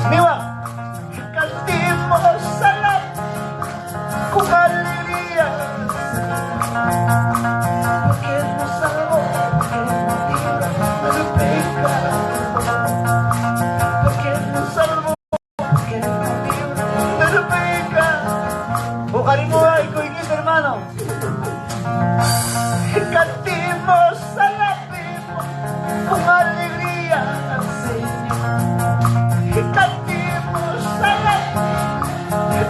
Miwa, cantimos salap con alegría, porque nos salvó del pecado, porque nos salvó del pecado. Bukarin mo ikaw ikit, hermano. Cantimos salapimos con alegría al Señor. Cantimos salapimos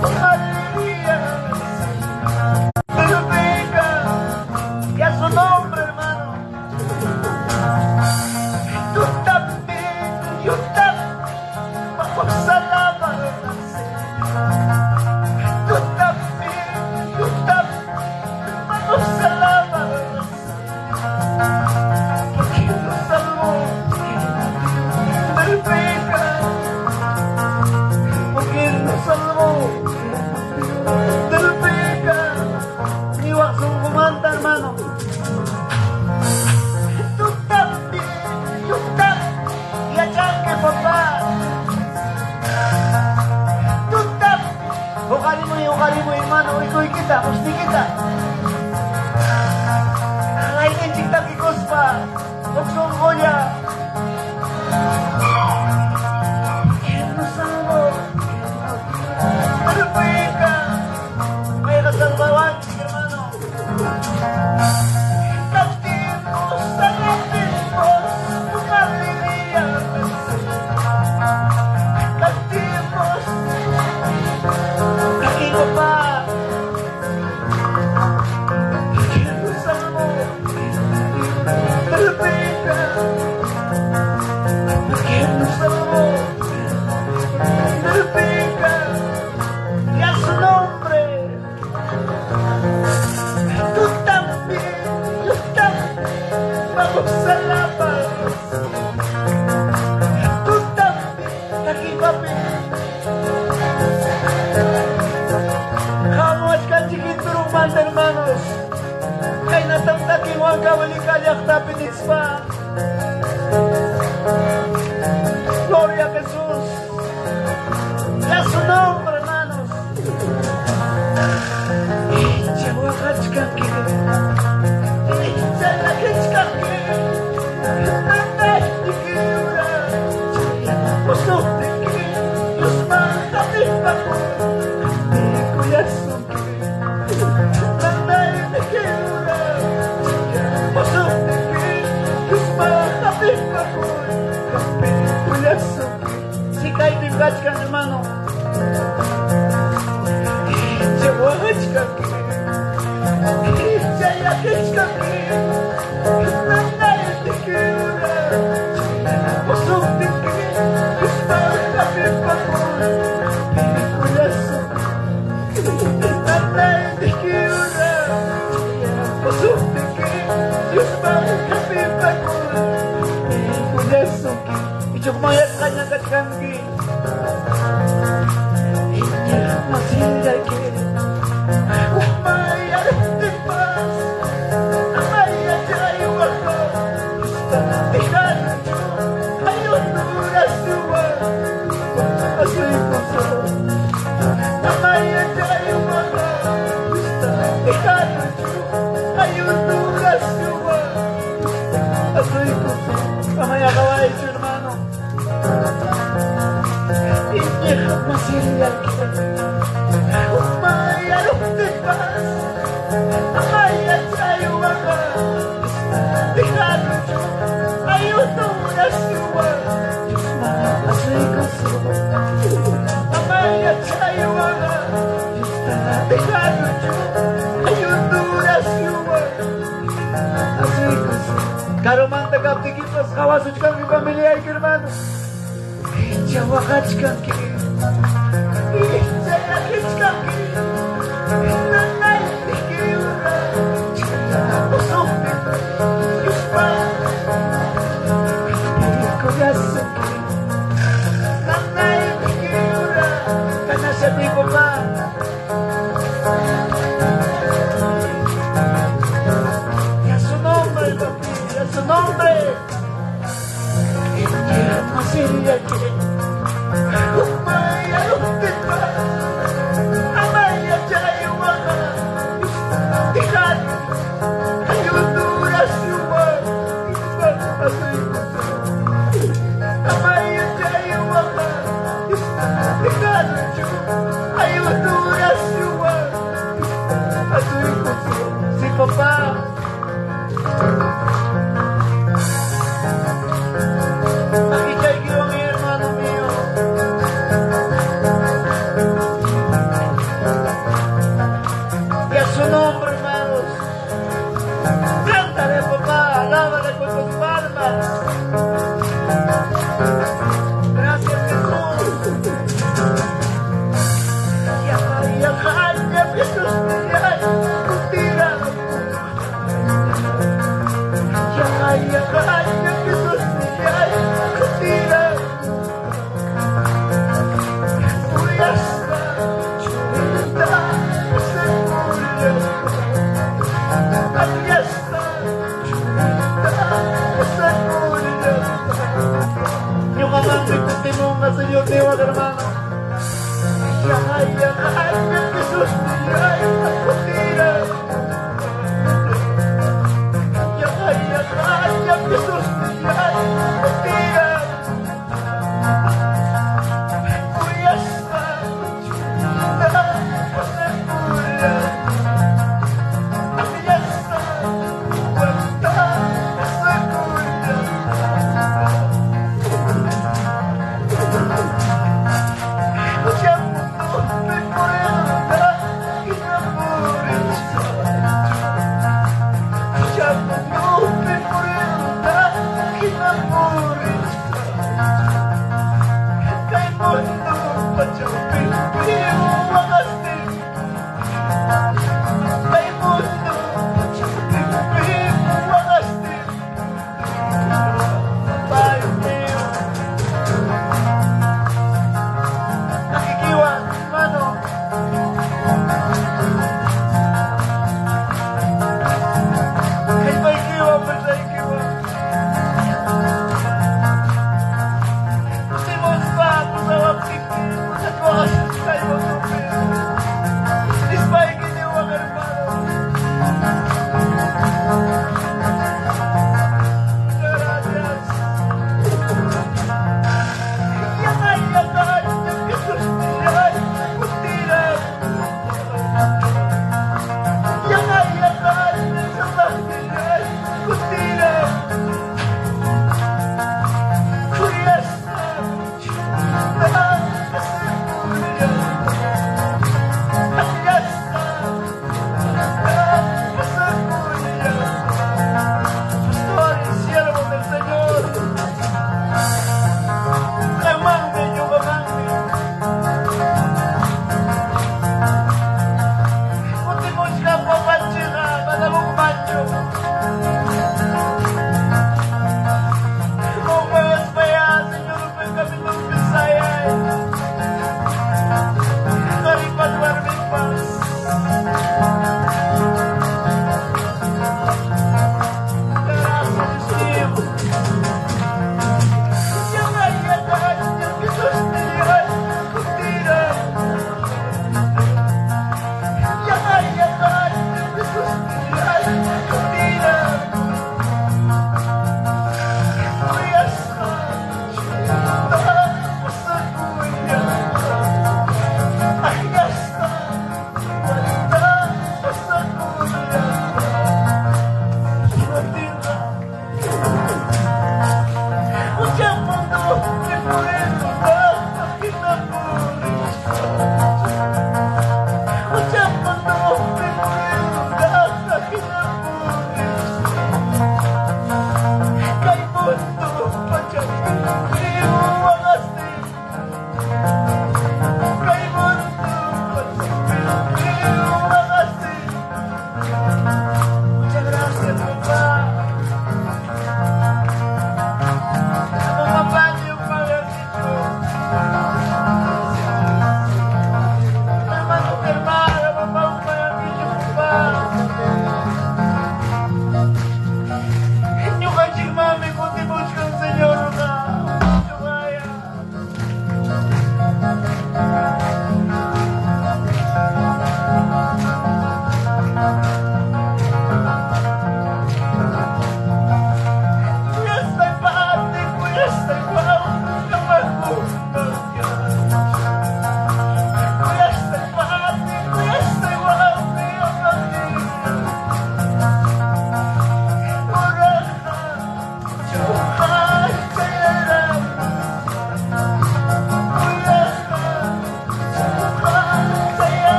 con alegría al Señor. Venga, y a su nombre, hermano. Tú también, yo también, vamos a alabar al Señor. Tú también, yo también, vamos a alabar al Señor. Porque nos salvó del pecado, porque nos salvó del pecado. Igual son comanda, hermano. Tú también, yo también, y allá que papá. Tú también, ukali mo, hermano, ikaw kita, musti kita. Ay, nenchik takikos pa, oksong koya. ¿Quién nos salvó? Del pecado. May kasalbawan, hermano. Cantimos, salapimos, con alegría. Cantimos, aquí papá. ¿Quién nos salvó del pecado? ¿Quién nos salvó del pecado? Y a su nombre. Tú también, yo también, vamos a alabar. Tú también, aquí papi. Kamuat ka chiquito rumah, hermanos. Kay natamtakin mo ang kawalikalyak tapinits pa. Gloria a Jesús. Y a su nombre, hermanos. Si cae mi gachka, hermano. Ijuk mayat kanya katkangi. Inya masih lagi. Umayat tipas. Amaya jayu wako. Ikan ayo nuras dua. Asli kuso. Amaya jayu wako. Ikan ayo nuras dua. Asli kuso. Amaya kawai itu, hermano. Ini masih lagi. Umaya lupas. Amaya jayu waka. Ikan ayo nuras dua. Asli kuso. Amaya jayu waka. Ikan ayo nuras dua. Asli kuso. Karomang tagaptikitos kawasus kami pamilya, hermano. Jawakachkan ki. Jawakachkan ki. Nanay tikiura. Usok ni. Yuspa. Kuyasan ki. Nanay tikiura. Kanasabi ko pa. Ya su nombre, papi. Ya su nombre. Masih lagi. continúa, Señor Dios, hermano. Ay, Jesús, ay, mentira. Ay, Jesús, ay, mentira. Voy a estar con segura. Voy a estar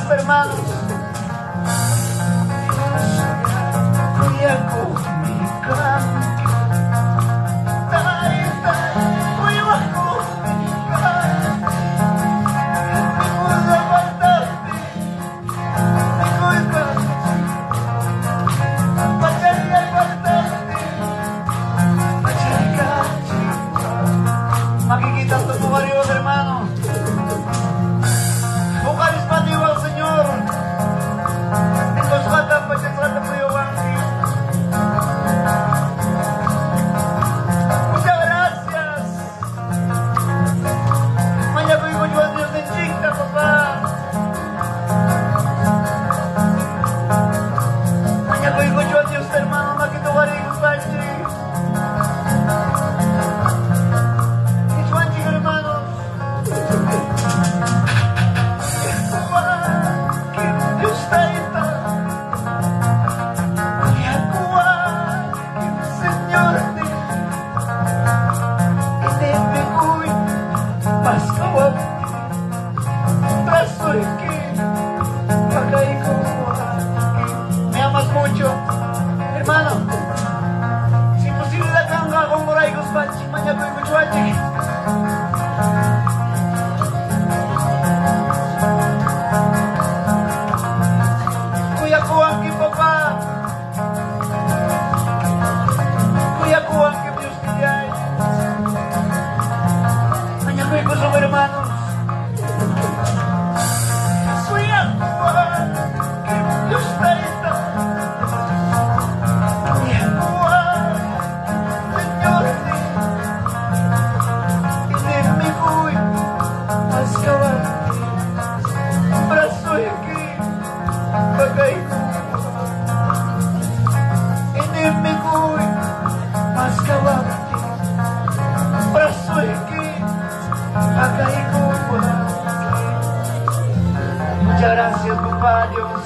hermanos. Kuya ko humikam, kuya ako humikam, hindi ko na magdabi, hindi ko ikaw, pagkaya magdabi, pagkaya makikita ang totoo kayo, hermano. Bukalis patiwa al Señor. Entonces trata po yung angkin. Muchas gracias. Mañana ko yung Dios Dios de chica, papá. Mañana ko yung Dios hermano, makituwari ko pa siya. Hermanos, Dios taita, Señor, inebe kuy, paskawag, brazo que pagay ko, me amas mucho, hermano. Si posible kang kakong muray ko sa pansi, manya ko yung kuchwachi. Kuya ko ang kipapa, kuya ko ang kipiyos kiyay. Kanya ko yung gusto mo, hermanos. Kuya ko ang kipiyos taita, kuya ko ang Señor ni inimi ko'y maskawag, braso hiki, bagay ko. Inimi ko'y maskawag, braso hiki, bagay ko. Muchas gracias, papá Dios.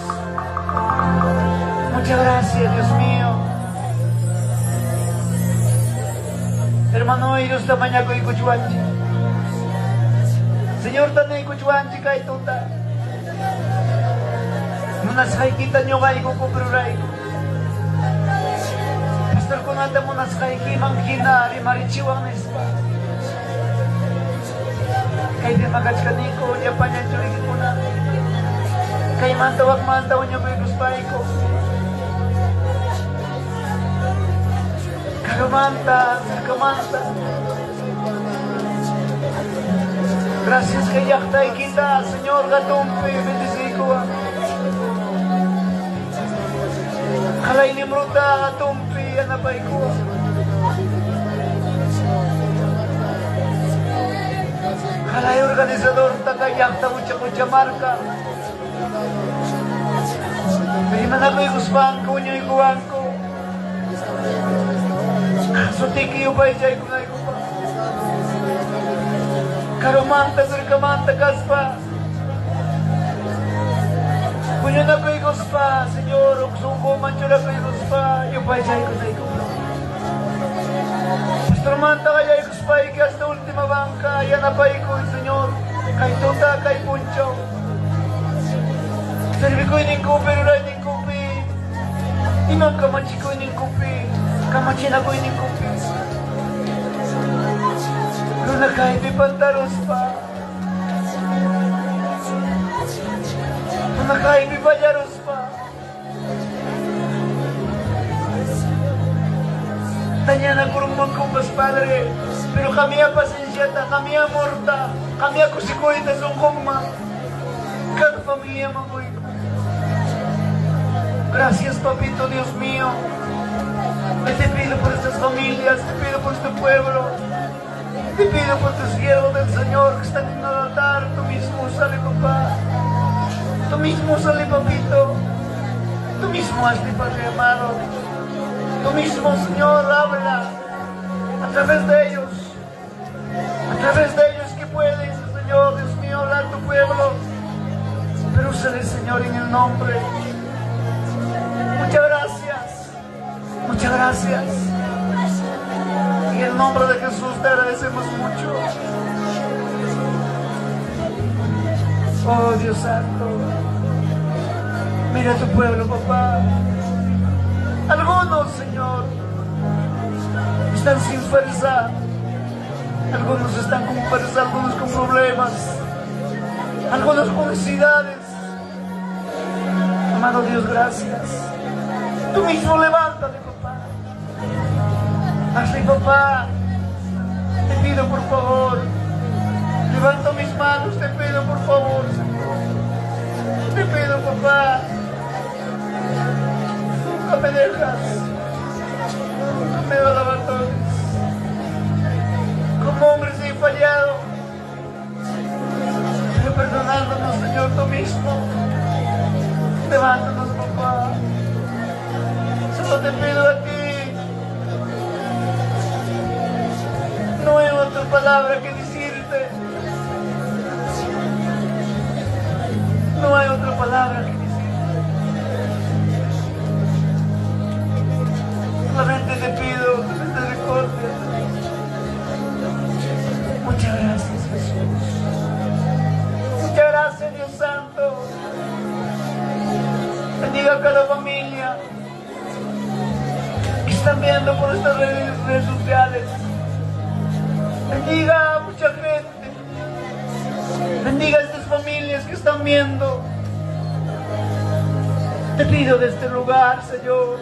Muchas gracias, Dios mío. Hermano, ellos tamanya ko ikuchuanchi. Señor, tanay ikuchuanchi kay tuta. Munasakay kita nyo kay kukupururay ko. Pastor ko nata munasakay kimang kinari marichiwang na ispa. Kay di magachkani ko, niya pa niya churiki ko na. Kay mantawag niya ko ikuspay ko. Kagamanta. Gracias kay yaktay kita, Señor, gatumpi, bendisiko. Kalay nimruta, gatumpi, anapay ko. Kalay organizador, tagayakta, mucha marka. Kaya man ako ikusbang ko, niyo ikuwang ko. Sutiki yung bayjay ko na ikupa. Karumanta kaspa. Kunyo na ko ikuspa, Senyor, uksuko mancho na ko ikuspa, yung bayjay ko na ikupa. Instrumenta kaya ikuspa, ikas na ultima bangka, yan na pa ikoy, Senyor, kay tuta, kay puncho. Servi ko ining kupi, rula ining kupi. Imang kamachi ko ining kupi. Kamachi na ko ining kupi. Rula kay di pantaros pa. Rula kay di bayaros pa. Tanya na kurang magkumbas, Padre. Pero kami ang pasensyata, kami ang morta, kami ang kusikoy na sungkong ma. Cada familia mamoy. Gracias, papito Dios mío. Te pido por estas familias, te pido por este pueblo, te pido por tus siervos del Señor que están en el altar. Tú mismo sale, papá. Tú mismo sale, papito. Tú mismo hazte, Padre amado. Tú mismo, Señor, habla a través de ellos. A través de ellos que puedes, Señor, Dios mío, hablar a tu pueblo. Pero úsale, Señor, en el nombre. Muchas gracias. Muchas gracias. En el nombre de Jesús te agradecemos mucho. Oh, Dios Santo. Mira a tu pueblo, papá. Algunos, Señor, están sin fuerza. Algunos están con fuerza, algunos con problemas, algunos con necesidades. Amado Dios, gracias. Tú mismo levántale, papá. Así, papá, te pido por favor. Levanto mis manos, te pido por favor, Señor. Te pido, papá. Nunca me dejas. Nunca me abandones. Como hombres he fallado, pero perdonándonos, Señor, tú mismo. Levántanos, papá. Solo te pido a ti. No hay otra palabra que decirte. No hay otra palabra que decirte. Solamente te pido tu misericordia. Muchas gracias, Jesús. Muchas gracias, Dios Santo. Bendiga a cada familia que están viendo por estas redes sociales. Bendiga a mucha gente. Bendiga a estas familias que están viendo. Te pido de este lugar, Señor.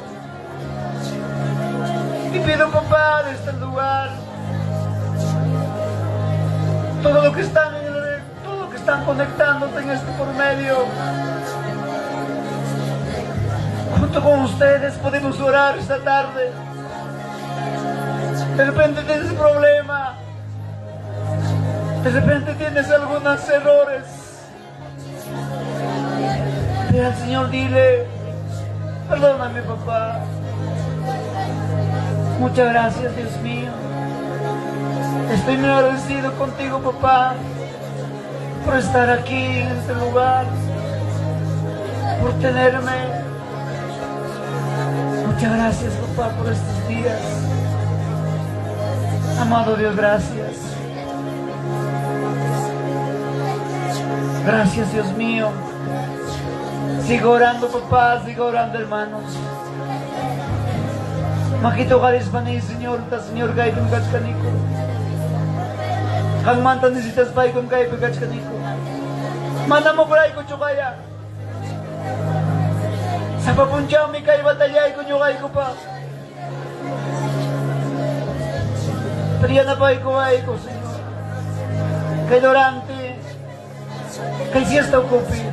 Te pido, papá, de este lugar. Todo lo que están conectándote en este por medio. Junto con ustedes podemos orar esta tarde. De repente tienes problema. De repente tienes algunos errores. Pero al Señor dile: perdóname, papá. Muchas gracias, Dios mío. Estoy muy agradecido contigo, papá, por estar aquí en este lugar, por tenerme. Muchas gracias, papá, por estos días. Amado Dios, gracias. Gracias, Dios mío. Sigo orando, papá, sigo orando, hermanos. Makito karismani, Señor, Señor, gaibim kachkaniko. Kang manta nisitas paikum gaibim kachkaniko. Mana mo kuray ko chukaya. Sa papunchaw mi kay batalyay ko nyukay ko pa. Priya na pa ikuhay ko, Señor. Kay Dorante, kay siesta ukupi.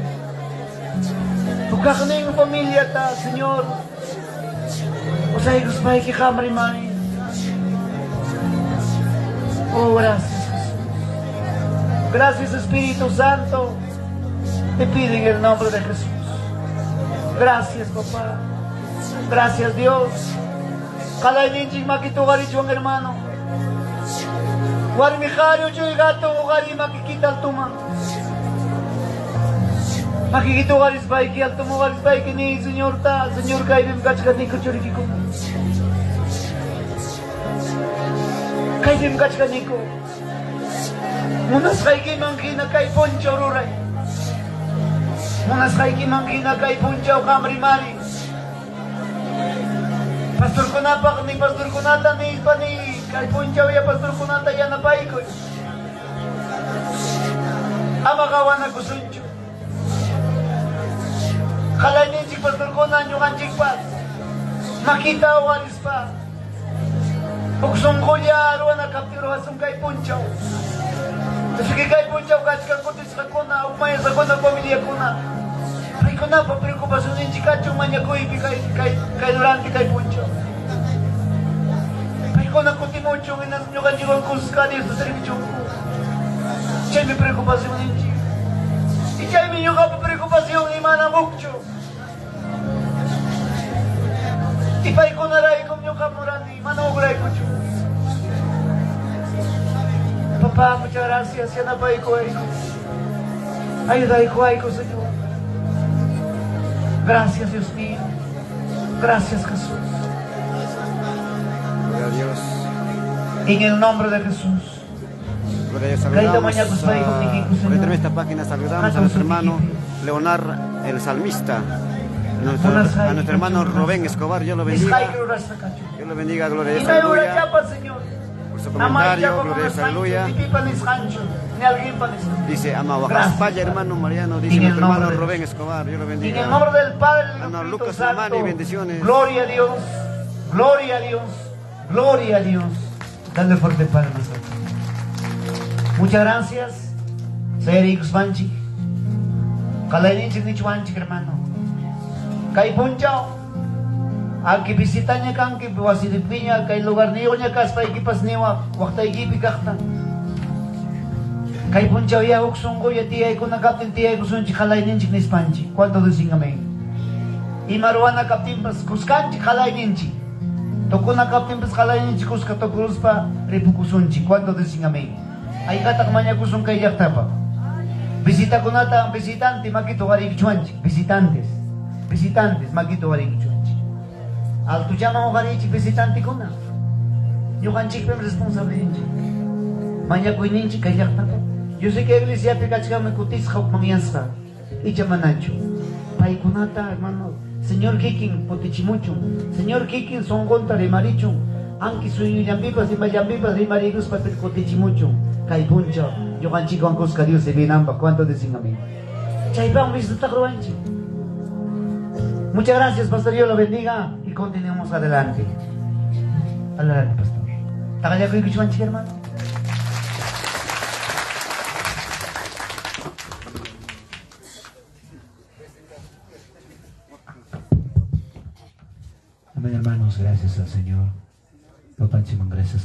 Bukak na yung pamilya ta, Señor. Usay guspay ki kamri mani. Oh, gracias, Jesús. Gracias, Espíritu Santo. Te pido en el nombre de Jesús. Gracias, papá. Gracias, Dios. Cada ninjing makitugari chuang hermano. Wari mihario chuy gato ugari makikita altuma. Makikitugari spike altumugari spike ni Señor ta, Señor kaibim kachkaniko churikiko. Kaibim kachkaniko. Munas kaiki mangkina kay poncho ruray. Munas kaiki mangkina kay poncho kamri mari. Pastor Kunapak ni Pastor Kunata ni Pani kay poncho ya Pastor Kunata ya napaikoy. Amakawan na kusuncho. Kalainin si Pastor Kunan yung kanchik pas. Makita walis pa. Puksong kulya aruan na kaptiro hasong kay poncho. Sige kay punjaw kachkan ko tis kakuna umaya sa kuna pamilya kuna. Ay kuna papreocupasyon si kachong manya ko ibi kay Durante kay punjaw. Ay kuna kutimuchong inas nyo kanjiwang kuskadi sa servisyong ko. Siya may preocupasyon ninyo. Ichay minyo ka papreocupasyon ni Manang Mukcho. Ipay ko na ray kong nyo kamurani Manang Uguray ko chyo. Papá, muchas gracias. Ya no puedo ir. Ayuda y Señor. Gracias, Dios mío. Gracias, Jesús. Gloria a Dios. En el nombre de Jesús. Gloria a Dios. Saludamos por esta página. Saludamos a nuestro hermano Leonar, el salmista. A nuestro hermano Rubén Escobar, yo lo bendiga. Yo lo bendiga, gloria a Dios, aleluya. Por su comentario, gloria a Dios, aleluya. Dice, ama Huacaspaya, hermano Mariano, dice nuestro hermano Rubén Escobar, yo lo bendiga. En el nombre del Padre y del Hermano Espíritu Lucas Santo. Romani, bendiciones. Gloria a Dios, gloria a Dios, gloria a Dios. Dale fuerte Padre nosotros. Muchas gracias. Seri Xvanchi. Kalainin Nichuanchi, hermano. Kay Punchao. Aquí visitanya kang ki Wasilipinya, kay lugar niyo niya kaspa ikipas niwa, wakta ikipi kakta. Kay Punchao ya uksungo ya tiyay ko na kaptin tiyay ko sunchi kalainin chik nispanchi. ¿Cuánto decing amén? Y maruana kaptin pas kuskanchi kalainin chik. Tokuna kaptin pas kalainin chik kuska tokuruspa ripukusunchi. ¿Cuánto decing amén? Ay katak manya kusung kay yaktapa. Visita kunata ang visitante makito warik chuanchi. Visitantes makito warik chuanchi. Al tu llama o garichi visitante kuna. Yo canchik pem responsable inchi. Manya kuininchi kay yaktapa. Yo sé que iglesia pekachka me kutis hop mangiansa. Y chamanacho. Pai kunata hermano. Señor Kikin potichimucho. Señor Kikin son contra de maricho. Anki suyu yambipas y mayambipas y marigus papel potichimucho. Kay puncho. Yo canchik con cosca Dios se binamba. ¿Cuánto decin a mí? Chaypa un visita cruanchi. Muchas gracias, pastor. Dios lo bendiga y continuemos adelante. Adelante, pastor. Tagaya kuy kichuanchi, hermano. Amén, hermanos. Gracias al Señor. Gracias.